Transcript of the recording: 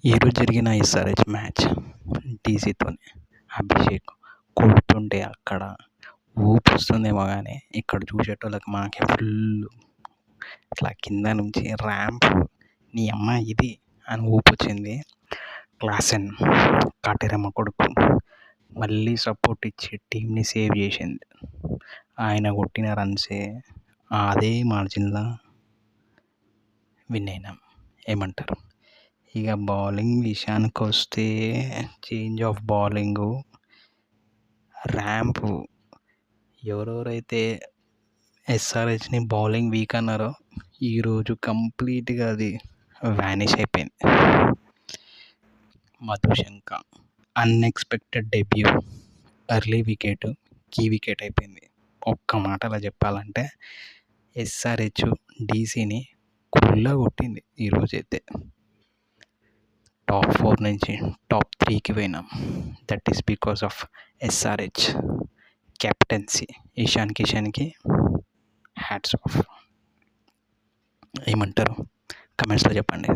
ఈరోజు జరిగిన SRH match డీసీతోని Abhishek కొడుతుంటే అక్కడ ఊపు వస్తుందేమో కానీ ఇక్కడ చూసేటోళ్ళకి మాకే ఫుల్ ఇట్లా కింద నుంచి ర్యాంప్ నీ అమ్మ ఇది అని ఊపు వచ్చింది. క్లాసెన్ కాటేరమ్మ కొడుకు మళ్ళీ సపోర్ట్ ఇచ్చి టీంని సేవ్ చేసింది. ఆయన కొట్టిన రన్సే అదే మార్జిన్లో విన్ అయినాం. ఏమంటారు? ఇక బౌలింగ్ విషయానికి వస్తే చేంజ్ ఆఫ్ బౌలింగు, ర్యాంపు, ఎవరెవరైతే ఎస్ఆర్హెచ్ని బౌలింగ్ వీక్ అన్నారో ఈరోజు కంప్లీట్గా అది వ్యానిష్ అయిపోయింది. Madushanka unexpected debut, early wicket, key wicket అయిపోయింది. ఒక్క మాటలో చెప్పాలంటే ఎస్ఆర్హెచ్ డీసీని కుళ్ళ కొట్టింది ఈరోజైతే. టాప్ 4 నుంచి టాప్ 3కి పోయినాం. That is because of SRH captaincy. Ishan కిషన్కి హ్యాట్స్ ఆఫ్. ఏమంటారు? కమెంట్స్లో చెప్పండి.